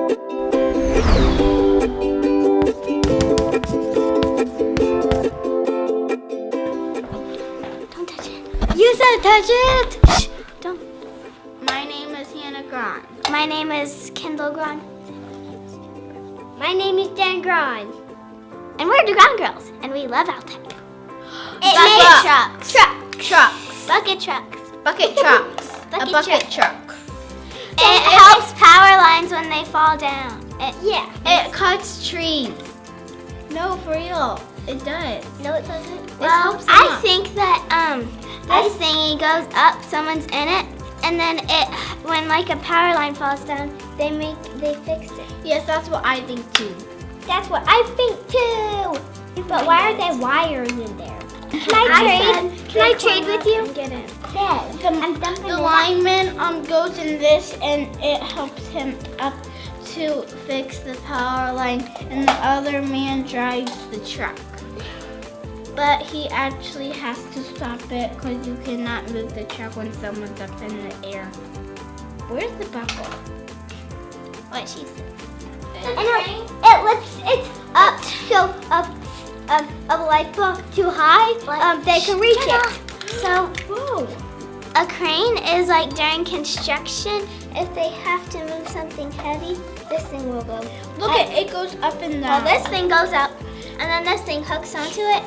Don't touch it. You said touch it. Shh, don't. My name is Hannah Grant. My name is Kendall Grant. My name is Dan Grant. And we're the Ground Girls, and we love Altec. Bucket trucks. Trucks. Bucket trucks. Bucket trucks. Bucket A bucket truck. truck. It helps power lines when they fall down. It cuts trees. No, for real. It does. No, it doesn't. Well, helps I them. think that this thingy goes up, someone's in it, and then when like a power line falls down, they fix it. Yes, that's what I think too. That's what I think too. But why are there wires in there? Can I trade with you? Get in. Yes. I'm dumping The it. lineman goes in this and it helps him up to fix the power line, and the other man drives the truck. But he actually has to stop it because you cannot move the truck when someone's up in the air. Where's the buckle? What she said. And it lifts it up so a light bulb too high, they can reach it. So Whoa. a crane is like during construction, if they have to move something heavy, this thing will go. Look, it goes up and Well, down. this thing goes up, and then this thing hooks onto it.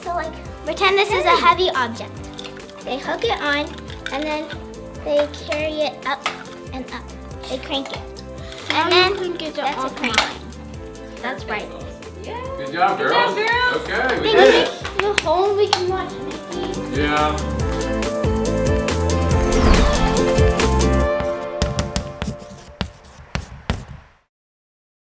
So like, pretend this is a heavy object. They hook it on, and then they carry it up and up. They crank it. And Now then you can get it that's a off crane. mine. That's right. Good job, girls. girls. Okay, we did it. Go home, we can watch movies. Yeah.